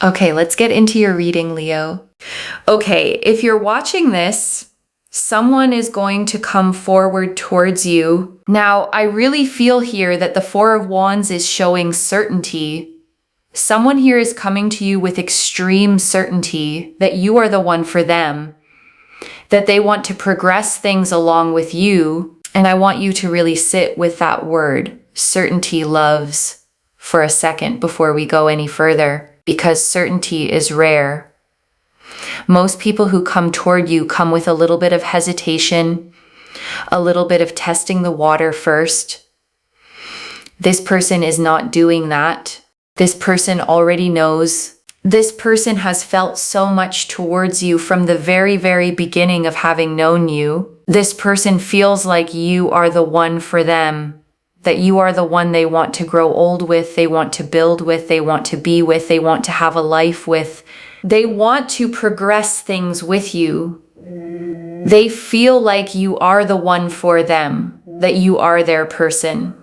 Okay, let's get into your reading, Leo. Okay, if you're watching this, someone is going to come forward towards you. Now, I really feel here that the Four of Wands is showing certainty. Someone here is coming to you with extreme certainty that you are the one for them, that they want to progress things along with you. And I want you to really sit with that word, certainty, loves, for a second before we go any further, because certainty is rare. Most people who come toward you come with a little bit of hesitation, a little bit of testing the water first. This person is not doing that. This person already knows. This person has felt so much towards you from the very, very beginning of having known you. This person feels like you are the one for them, that you are the one they want to grow old with, they want to build with, they want to be with, they want to have a life with. They want to progress things with you. They feel like you are the one for them, that you are their person.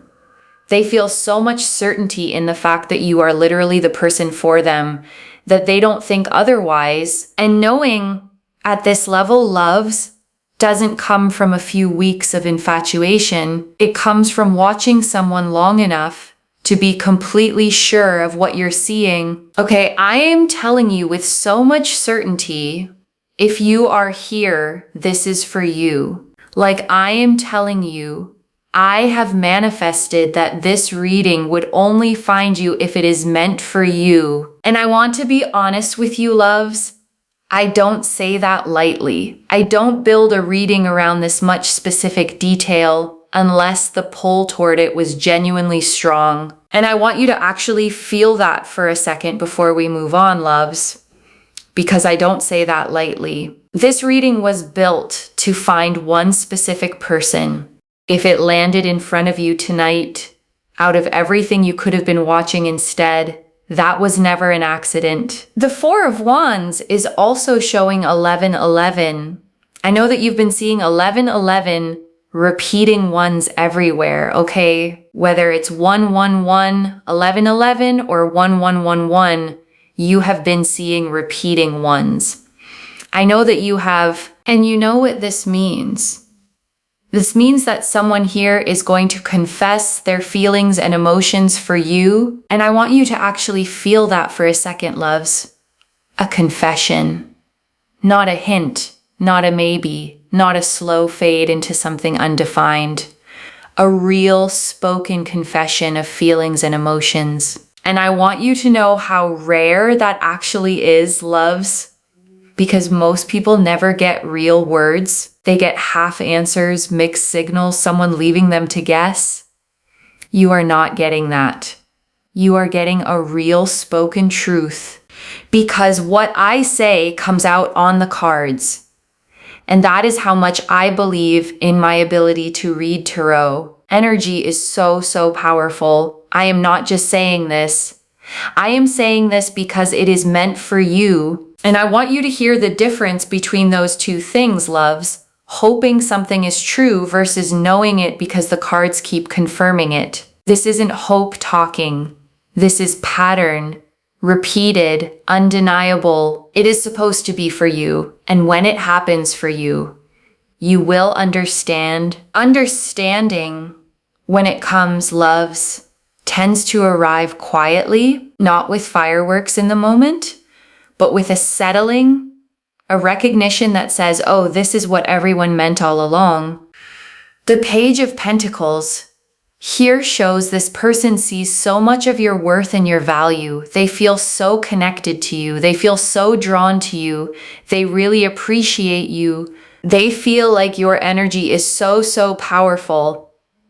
They feel so much certainty in the fact that you are literally the person for them, that they don't think otherwise. And knowing at this level, loves doesn't come from a few weeks of infatuation. It comes from watching someone long enough to be completely sure of what you're seeing. Okay, I am telling you with so much certainty, if you are here, this is for you. Like I am telling you, I have manifested that this reading would only find you if it is meant for you. And I want to be honest with you, loves. I don't say that lightly. I don't build a reading around this much specific detail unless the pull toward it was genuinely strong. And I want you to actually feel that for a second before we move on, loves, because I don't say that lightly. This reading was built to find one specific person. If it landed in front of you tonight, out of everything you could have been watching instead, that was never an accident. The Four of Wands is also showing 1111. I know that you've been seeing 1111 repeating ones everywhere, okay? Whether it's 111, 1111, or 1111, you have been seeing repeating ones. I know that you have, and you know what this means. This means that someone here is going to confess their feelings and emotions for you. And I want you to actually feel that for a second, loves. A confession. Not a hint, not a maybe, not a slow fade into something undefined. A real spoken confession of feelings and emotions. And I want you to know how rare that actually is, loves. Because most people never get real words. They get half answers, mixed signals, someone leaving them to guess. You are not getting that. You are getting a real spoken truth, because what I say comes out on the cards. And that is how much I believe in my ability to read tarot. Energy is so, so powerful. I am not just saying this. I am saying this because it is meant for you. And I want you to hear the difference between those two things, loves. Hoping something is true versus knowing it because the cards keep confirming it. This isn't hope talking. This is pattern, repeated, undeniable. It is supposed to be for you. And when it happens for you, you will understand. Understanding, when it comes, loves, tends to arrive quietly, not with fireworks in the moment, but with a settling, a recognition that says, oh, this is what everyone meant all along. The Page of Pentacles here shows this person sees so much of your worth and your value. They feel so connected to you. They feel so drawn to you. They really appreciate you. They feel like your energy is so, so powerful.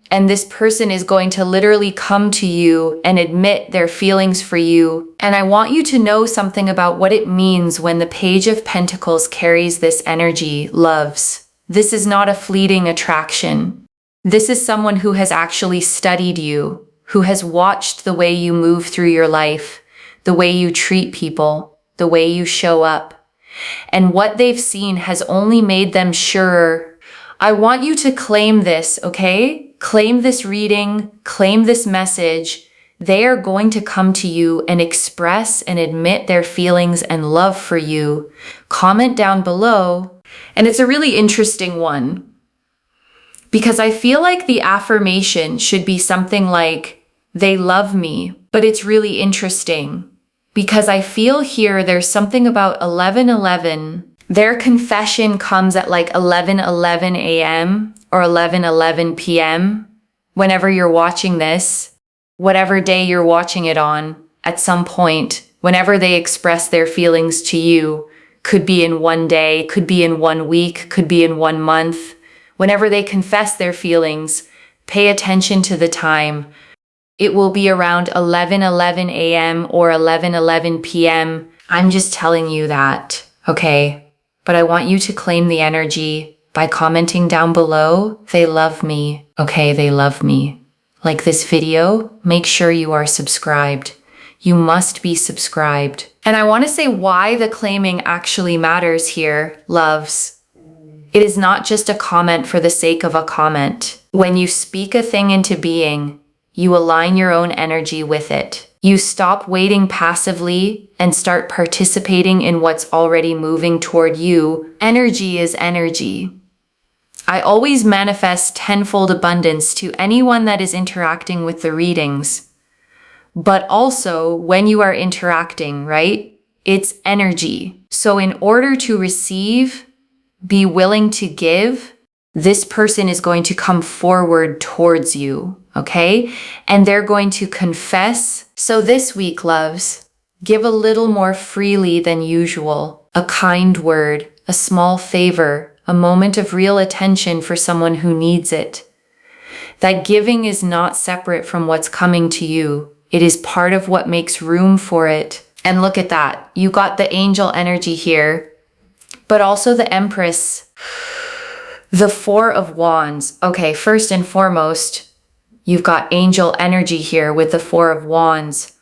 And this person is going to literally come to you and admit their feelings for you. And I want you to know something about what it means when the Page of Pentacles carries this energy, loves. This is not a fleeting attraction. This is someone who has actually studied you, who has watched the way you move through your life, the way you treat people, the way you show up. And what they've seen has only made them surer. I want you to claim this, okay? Claim this reading, claim this message. they are going to come to you and express and admit their feelings and love for you. Comment down below. And it's a really interesting one, because I feel like the affirmation should be something like, they love me, but it's really interesting because I feel here there's something about 11:11. Their confession comes at like 11:11 a.m. or 11:11 p.m. Whenever you're watching this, whatever day you're watching it on, at some point, whenever they express their feelings to you, could be in one day, could be in 1 week, could be in 1 month. Whenever they confess their feelings, pay attention to the time. It will be around 11:11 a.m. or 11:11 p.m. I'm just telling you that, okay? But I want you to claim the energy by commenting down below, they love me. Okay, they love me. Like this video, make sure you are subscribed. You must be subscribed. And I want to say why the claiming actually matters here, loves. It is not just a comment for the sake of a comment. When you speak a thing into being, you align your own energy with it. You stop waiting passively and start participating in what's already moving toward you. Energy is energy. I always manifest tenfold abundance to anyone that is interacting with the readings. But also, when you are interacting, right? It's energy. So in order to receive, be willing to give, this person is going to come forward towards you, okay? And they're going to confess. So this week, loves, give a little more freely than usual. A kind word, a small favor, a moment of real attention for someone who needs it. That giving is not separate from what's coming to you. It is part of what makes room for it. And look at that. You got the angel energy here, but also the Empress. The Four of Wands. Okay, first and foremost, you've got angel energy here with the Four of Wands,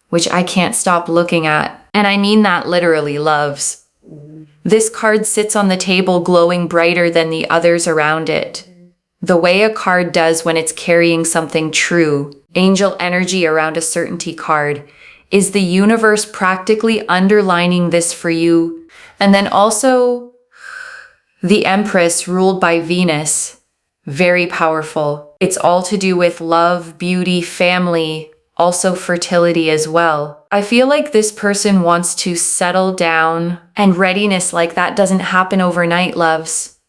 which I can't stop looking at. And I mean that literally, loves. This card sits on the table glowing brighter than the others around it. The way a card does when it's carrying something true, angel energy around a certainty card, is the universe practically underlining this for you. And then also, the Empress ruled by Venus, very powerful. It's all to do with love, beauty, family, also fertility as well. I feel like this person wants to settle down, and readiness like that doesn't happen overnight, loves.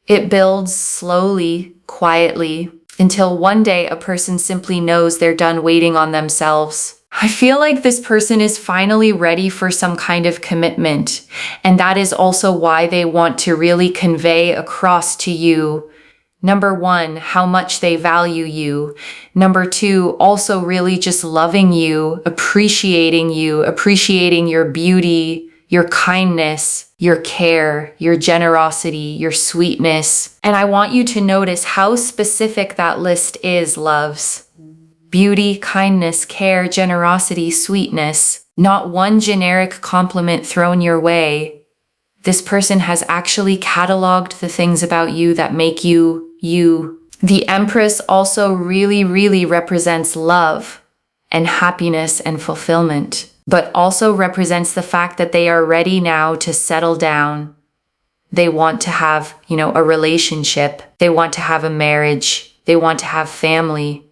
It builds slowly, quietly, until one day a person simply knows they're done waiting on themselves. I feel like this person is finally ready for some kind of commitment, and that is also why they want to really convey across to you, number one, how much they value you. Number two, also really just loving you, appreciating your beauty, your kindness, your care, your generosity, your sweetness. And I want you to notice how specific that list is, loves. Beauty, kindness, care, generosity, sweetness. Not one generic compliment thrown your way. This person has actually cataloged the things about you that make you, you. The Empress also really represents love and happiness and fulfillment, but also represents the fact that they are ready now to settle down. They want to have, a relationship. They want to have a marriage. They want to have family.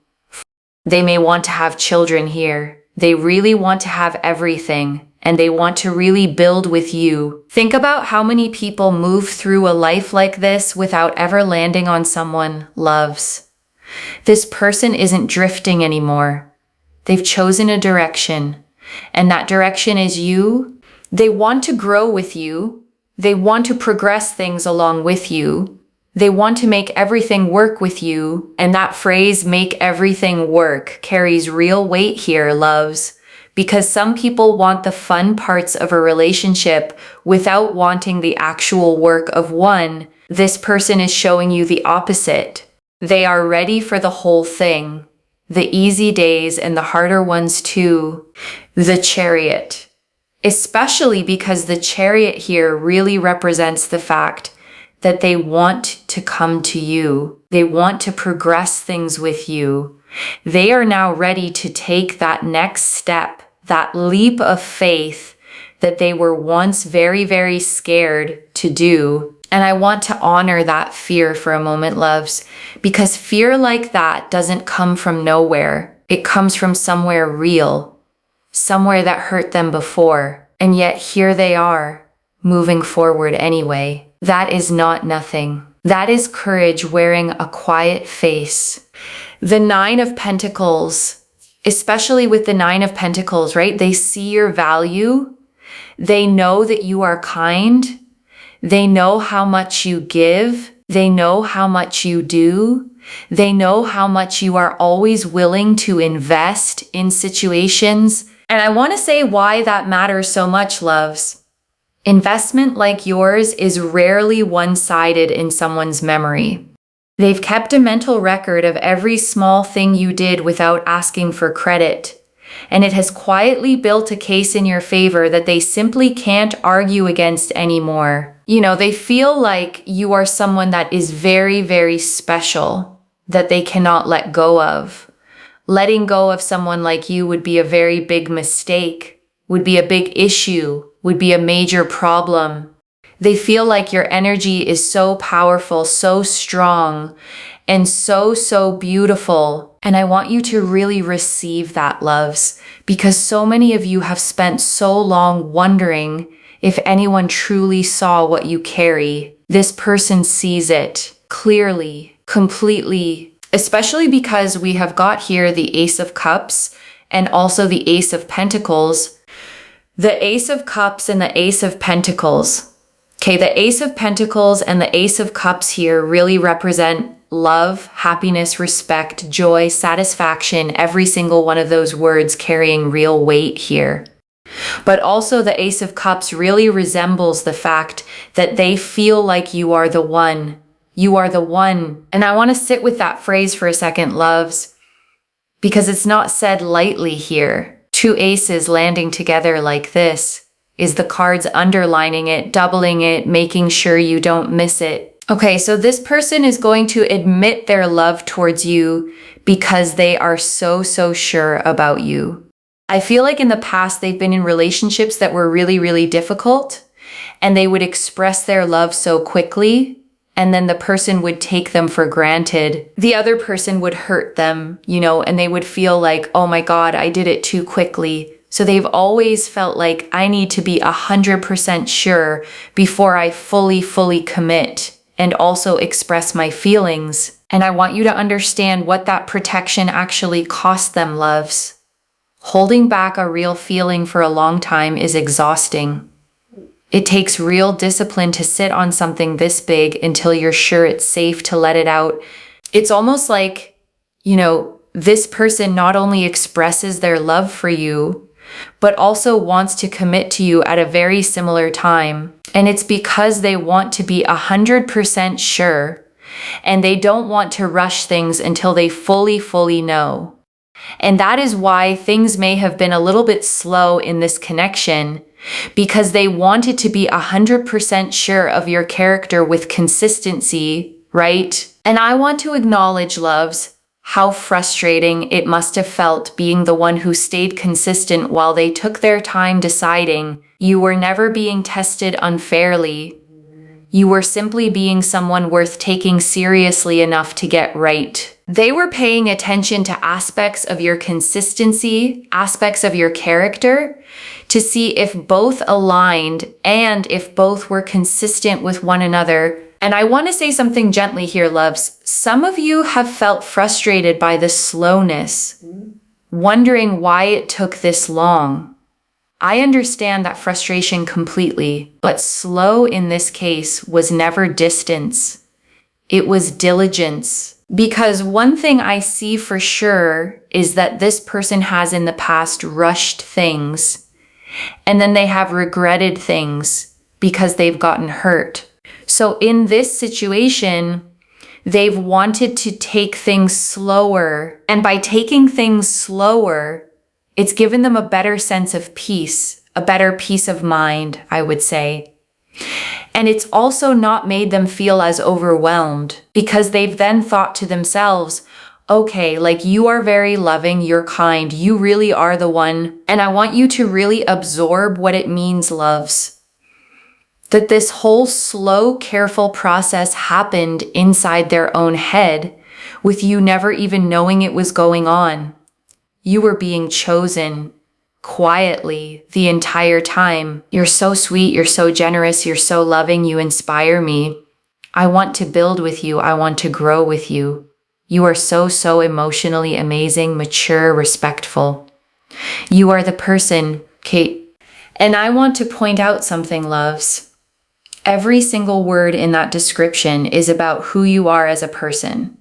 They may want to have children here. They really want to have everything, and they want to really build with you. Think about how many people move through a life like this without ever landing on someone, loves. This person isn't drifting anymore. They've chosen a direction, and that direction is you. They want to grow with you. They want to progress things along with you. They want to make everything work with you, and that phrase, make everything work, carries real weight here, loves, because some people want the fun parts of a relationship without wanting the actual work of one. This person is showing you the opposite. They are ready for the whole thing, the easy days and the harder ones too. The Chariot, especially because the Chariot here really represents the fact that they want to come to you. They want to progress things with you. They are now ready to take that next step, that leap of faith that they were once very, very scared to do. And I want to honor that fear for a moment, loves, because fear like that doesn't come from nowhere. It comes from somewhere real, somewhere that hurt them before. And yet here they are, moving forward anyway. That is not nothing. That is courage wearing a quiet face. The Nine of Pentacles, especially with the Nine of Pentacles, right? They see your value. They know that you are kind. They know how much you give. They know how much you do. They know how much you are always willing to invest in situations. And I want to say why that matters so much, loves. Investment like yours is rarely one-sided in someone's memory. They've kept a mental record of every small thing you did without asking for credit. And it has quietly built a case in your favor that they simply can't argue against anymore. They feel like you are someone that is very, very special, that they cannot let go of. Letting go of someone like you would be a very big mistake, would be a big issue, would be a major problem. They feel like your energy is so powerful, so strong, and so beautiful. And I want you to really receive that, loves, because so many of you have spent so long wondering if anyone truly saw what you carry. This person sees it clearly, completely, especially because we have got here the Ace of Cups and also the Ace of Pentacles. The Ace of Cups and the Ace of Pentacles. Okay, the Ace of Pentacles and the Ace of Cups here really represent love, happiness, respect, joy, satisfaction, every single one of those words carrying real weight here. But also the Ace of Cups really resembles the fact that they feel like you are the one. You are the one. And I want to sit with that phrase for a second, loves, because it's not said lightly here. Two aces landing together like this is the cards underlining it, doubling it, making sure you don't miss it. Okay, so this person is going to admit their love towards you because they are so sure about you. I feel like in the past they've been in relationships that were really difficult, and they would express their love so quickly, and then the person would take them for granted. The other person would hurt them, and they would feel like, oh my God, I did it too quickly. So they've always felt like I need to be 100% sure before I fully commit and also express my feelings. And I want you to understand what that protection actually cost them, loves. Holding back a real feeling for a long time is exhausting. It takes real discipline to sit on something this big until you're sure it's safe to let it out. It's almost like, this person not only expresses their love for you, but also wants to commit to you at a very similar time. And it's because they want to be 100% sure, and they don't want to rush things until they fully know. And that is why things may have been a little bit slow in this connection, because they wanted to be 100% sure of your character with consistency, right? And I want to acknowledge, loves, how frustrating it must have felt being the one who stayed consistent while they took their time deciding. You were never being tested unfairly. You were simply being someone worth taking seriously enough to get right. They were paying attention to aspects of your consistency, aspects of your character, to see if both aligned and if both were consistent with one another. And I want to say something gently here, loves. Some of you have felt frustrated by the slowness, wondering why it took this long. I understand that frustration completely, but slow in this case was never distance. It was diligence. Because one thing I see for sure is that this person has in the past rushed things, and then they have regretted things because they've gotten hurt. So in this situation, they've wanted to take things slower. And by taking things slower, it's given them a better sense of peace, a better peace of mind, I would say. And it's also not made them feel as overwhelmed, because they've then thought to themselves, okay, like you are very loving, you're kind, you really are the one. And I want you to really absorb what it means, loves. That this whole slow, careful process happened inside their own head, with you never even knowing it was going on. You were being chosen quietly the entire time. You're so sweet, you're so generous, you're so loving, you inspire me. I want to build with you, I want to grow with you. You are so emotionally amazing, mature, respectful. You are the person, Kate. And I want to point out something, loves. Every single word in that description is about who you are as a person.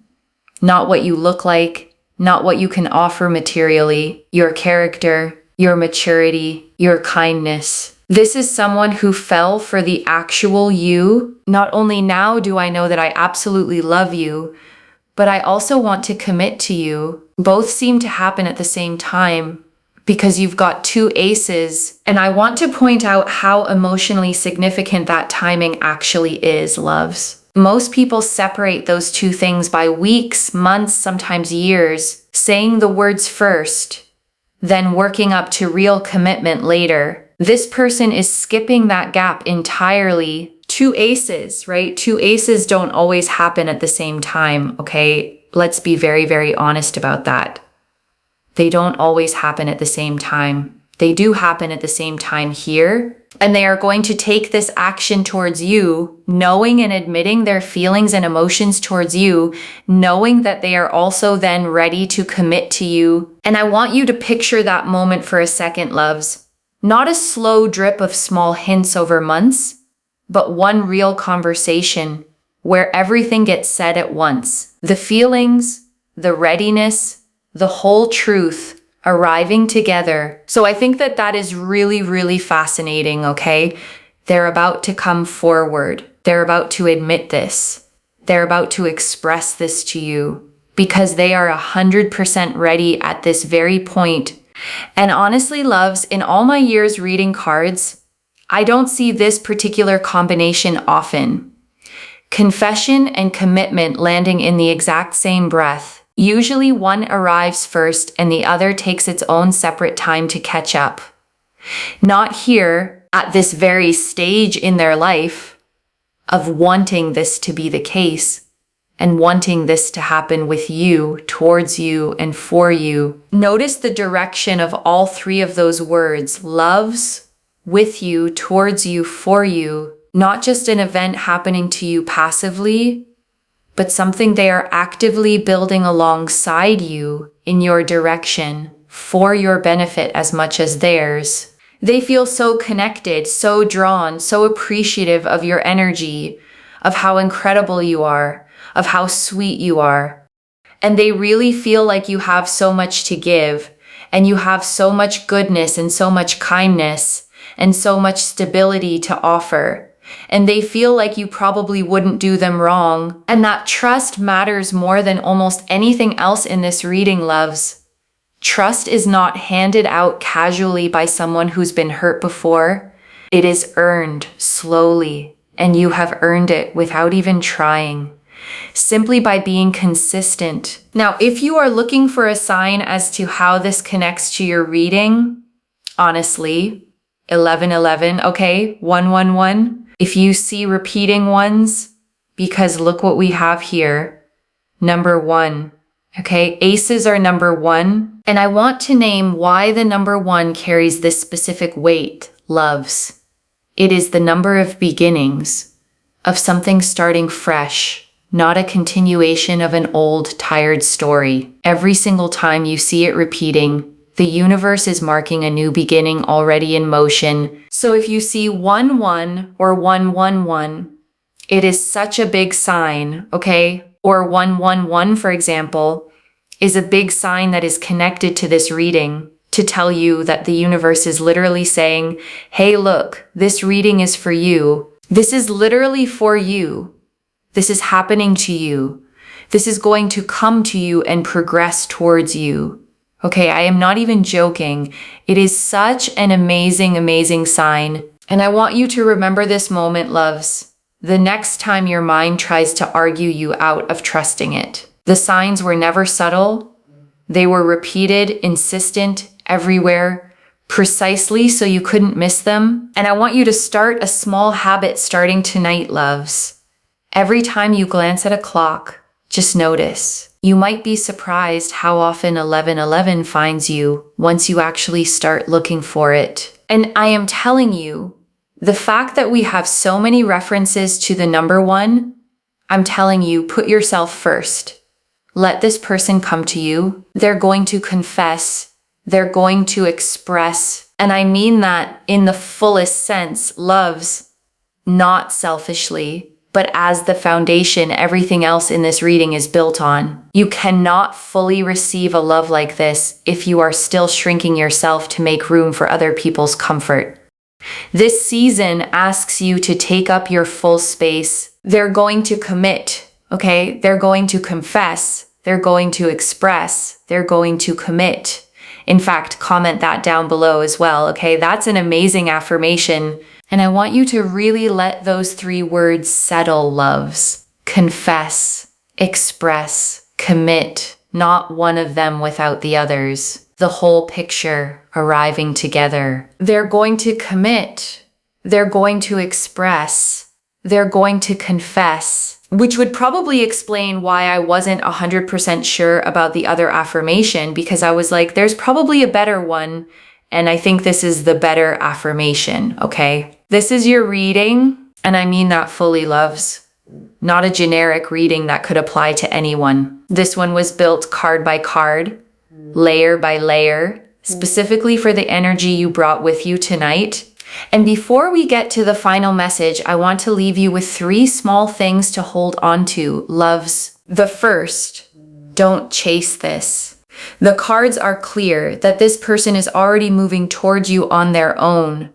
Not what you look like, not what you can offer materially, your character, your maturity, your kindness. This is someone who fell for the actual you. Not only now do I know that I absolutely love you, but I also want to commit to you. Both seem to happen at the same time because you've got two aces. And I want to point out how emotionally significant that timing actually is, loves. Most people separate those two things by weeks, months, sometimes years, saying the words first, then working up to real commitment later. This person is skipping that gap entirely. Two aces, right? Two aces don't always happen at the same time, okay? Let's be very honest about that. They don't always happen at the same time. They do happen at the same time here, and they are going to take this action towards you, knowing and admitting their feelings and emotions towards you, knowing that they are also then ready to commit to you. And I want you to picture that moment for a second, loves. Not a slow drip of small hints over months, but one real conversation where everything gets said at once. The feelings, the readiness, the whole truth arriving together. So I think that that is really fascinating, okay? They're about to come forward. They're about to admit this. They're about to express this to you because they are 100% ready at this very point. And honestly, loves, in all my years reading cards, I don't see this particular combination often. Confession and commitment landing in the exact same breath. Usually one arrives first and the other takes its own separate time to catch up. Not here at this very stage in their life of wanting this to be the case and wanting this to happen with you, towards you, and for you. Notice the direction of all three of those words, loves, with you, towards you, for you, not just an event happening to you passively, but something they are actively building alongside you in your direction for your benefit as much as theirs. They feel so connected, so drawn, so appreciative of your energy, of how incredible you are, of how sweet you are. And they really feel like you have so much to give, and you have so much goodness and so much kindness and so much stability to offer. And they feel like you probably wouldn't do them wrong. And that trust matters more than almost anything else in this reading, loves. Trust is not handed out casually by someone who's been hurt before. It is earned slowly, and you have earned it without even trying, simply by being consistent. Now, if you are looking for a sign as to how this connects to your reading, honestly, 1111, okay, 111. If you see repeating ones, because look what we have here, number 1. Okay, aces are number 1. And I want to name why the number 1 carries this specific weight, loves. It is the number of beginnings, of something starting fresh, not a continuation of an old, tired story. Every single time you see it repeating, the universe is marking a new beginning already in motion. So if you see 1-1 or 1-1-1, it is such a big sign, okay? Or 1-1-1, for example, is a big sign that is connected to this reading to tell you that the universe is literally saying, hey, look, this reading is for you. This is literally for you. This is happening to you. This is going to come to you and progress towards you. Okay, I am not even joking. It is such an amazing sign. And I want you to remember this moment, loves, the next time your mind tries to argue you out of trusting it. The signs were never subtle. They were repeated, insistent, everywhere, precisely so you couldn't miss them. And I want you to start a small habit starting tonight, loves. Every time you glance at a clock, just notice. You might be surprised how often 1111 finds you once you actually start looking for it. And I am telling you, the fact that we have so many references to the number 1, I'm telling you, put yourself first. Let this person come to you. They're going to confess. They're going to express. And I mean that in the fullest sense, loves, not selfishly, but as the foundation everything else in this reading is built on. You cannot fully receive a love like this if you are still shrinking yourself to make room for other people's comfort. This season asks you to take up your full space. They're going to commit, okay? They're going to confess. They're going to express. They're going to commit. In fact, comment that down below as well, okay? That's an amazing affirmation. And I want you to really let those 3 words settle, loves. Confess, express, commit. Not one of them without the others. The whole picture arriving together. They're going to commit. They're going to express. They're going to confess. Which would probably explain why I wasn't 100% sure about the other affirmation, because I was like, there's probably a better one. And I think this is the better affirmation, okay? This is your reading, and I mean that fully, loves. Not a generic reading that could apply to anyone. This one was built card by card, layer by layer, specifically for the energy you brought with you tonight. And before we get to the final message, I want to leave you with 3 small things to hold on to, loves. The first, don't chase this. The cards are clear that this person is already moving towards you on their own,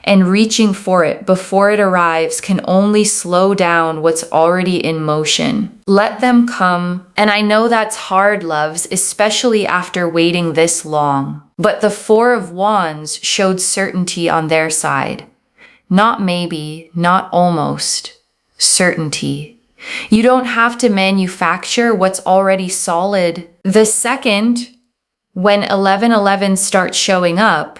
and reaching for it before it arrives can only slow down what's already in motion. Let them come. And I know that's hard, loves, especially after waiting this long. But the 4 of Wands showed certainty on their side. Not maybe, not almost. Certainty. You don't have to manufacture what's already solid. The second, when 1111 starts showing up,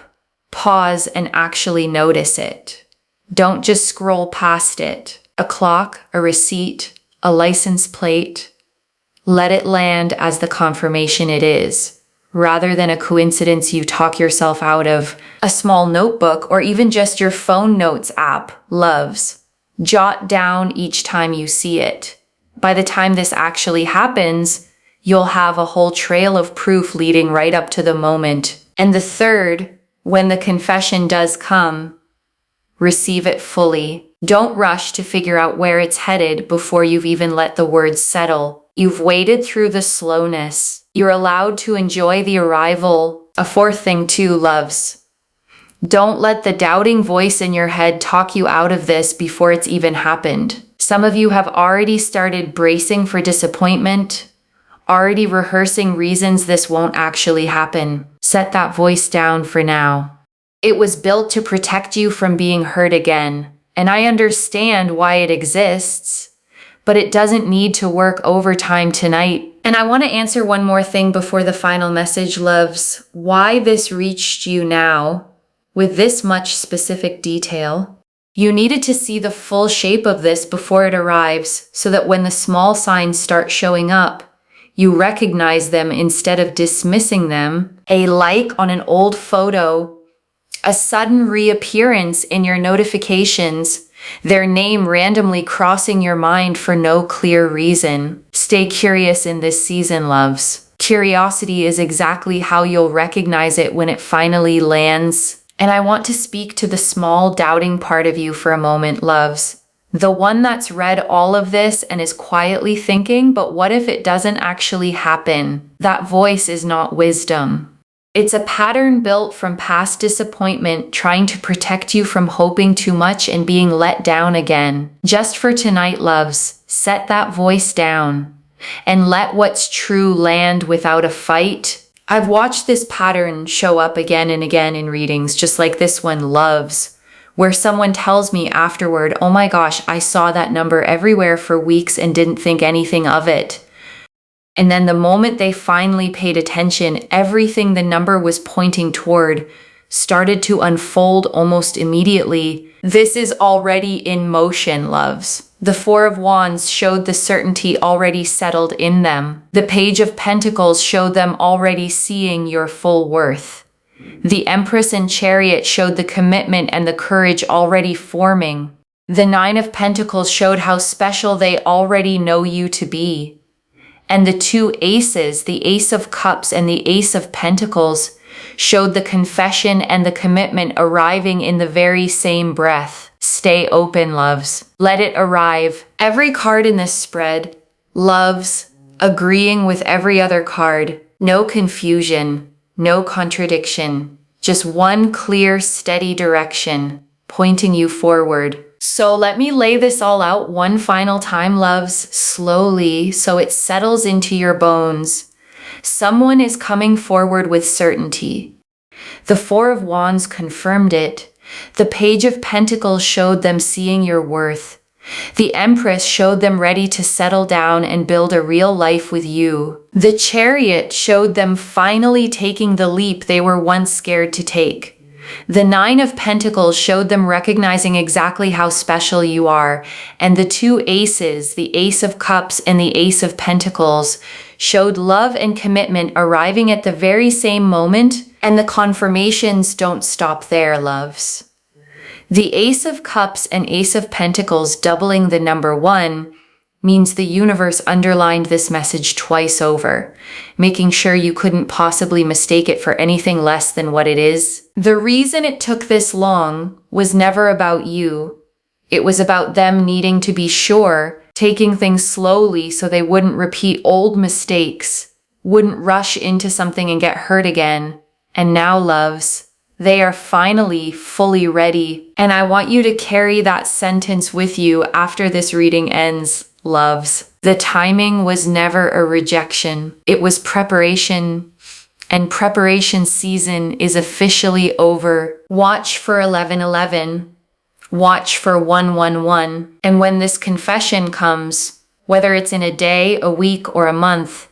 pause and actually notice it. Don't just scroll past it. A clock, a receipt, a license plate. Let it land as the confirmation it is, rather than a coincidence you talk yourself out of. A small notebook or even just your phone notes app, loves. Jot down each time you see it. By the time this actually happens, you'll have a whole trail of proof leading right up to the moment. And the third, when the confession does come, receive it fully. Don't rush to figure out where it's headed before you've even let the words settle. You've waited through the slowness. You're allowed to enjoy the arrival. A 4th thing too, loves. Don't let the doubting voice in your head talk you out of this before it's even happened. Some of you have already started bracing for disappointment, already rehearsing reasons this won't actually happen. Set that voice down for now. It was built to protect you from being hurt again, and I understand why it exists, but it doesn't need to work overtime tonight. And I want to answer one more thing before the final message, loves. Why this reached you now with this much specific detail. You needed to see the full shape of this before it arrives, so that when the small signs start showing up, you recognize them instead of dismissing them. A like on an old photo, a sudden reappearance in your notifications, their name randomly crossing your mind for no clear reason. Stay curious in this season, loves. Curiosity is exactly how you'll recognize it when it finally lands. And I want to speak to the small doubting part of you for a moment, loves. The one that's read all of this and is quietly thinking, but what if it doesn't actually happen? That voice is not wisdom. It's a pattern built from past disappointment, trying to protect you from hoping too much and being let down again. Just for tonight, loves, set that voice down and let what's true land without a fight. I've watched this pattern show up again and again in readings, just like this one, loves, where someone tells me afterward, oh my gosh, I saw that number everywhere for weeks and didn't think anything of it. And then the moment they finally paid attention, everything the number was pointing toward started to unfold almost immediately. This is already in motion, loves. The Four of Wands showed the certainty already settled in them. The Page of Pentacles showed them already seeing your full worth. The Empress and Chariot showed the commitment and the courage already forming. The Nine of Pentacles showed how special they already know you to be. And the two Aces, the Ace of Cups and the Ace of Pentacles, showed the confession and the commitment arriving in the very same breath. Stay open, loves. Let it arrive. Every card in this spread, loves, agreeing with every other card. No confusion, no contradiction. Just one clear, steady direction, pointing you forward. So let me lay this all out one final time, loves, slowly, so it settles into your bones. Someone is coming forward with certainty. The Four of Wands confirmed it. The Page of Pentacles showed them seeing your worth. The Empress showed them ready to settle down and build a real life with you. The Chariot showed them finally taking the leap they were once scared to take. The Nine of Pentacles showed them recognizing exactly how special you are, and the two Aces, the Ace of Cups and the Ace of Pentacles, showed love and commitment arriving at the very same moment, and the confirmations don't stop there, loves. The Ace of Cups and Ace of Pentacles doubling the number 1 means the universe underlined this message twice over, making sure you couldn't possibly mistake it for anything less than what it is. The reason it took this long was never about you. It was about them needing to be sure, taking things slowly so they wouldn't repeat old mistakes, wouldn't rush into something and get hurt again. And now, loves, they are finally fully ready. And I want you to carry that sentence with you after this reading ends. Loves, the timing was never a rejection. It was preparation, and preparation season is officially over. Watch for 1111. Watch for 111. And when this confession comes, whether it's in a day, a week, or a month,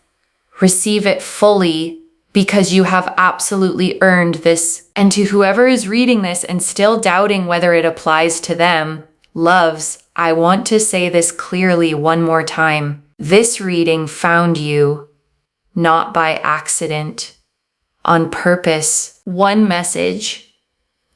receive it fully because you have absolutely earned this. And to whoever is reading this and still doubting whether it applies to them, loves, I want to say this clearly one more time. This reading found you, not by accident, on purpose. One message,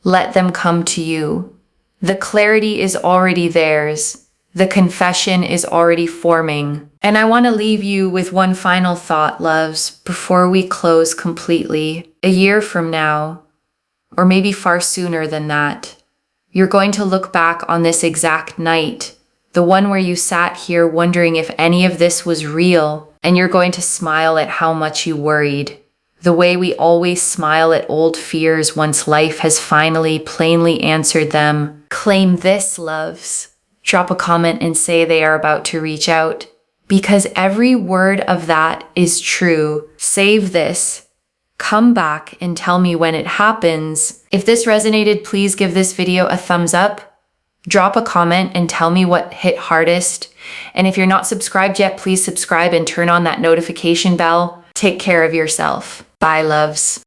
let them come to you. The clarity is already theirs. The confession is already forming. And I want to leave you with one final thought, loves, before we close completely. A year from now, or maybe far sooner than that, you're going to look back on this exact night, the one where you sat here wondering if any of this was real, and you're going to smile at how much you worried. The way we always smile at old fears once life has finally plainly answered them. Claim this, loves. Drop a comment and say they are about to reach out, because every word of that is true. Save this. Come back and tell me when it happens. If this resonated, please give this video a thumbs up. Drop a comment and tell me what hit hardest. And if you're not subscribed yet, please subscribe and turn on that notification bell. Take care of yourself. Bye, loves.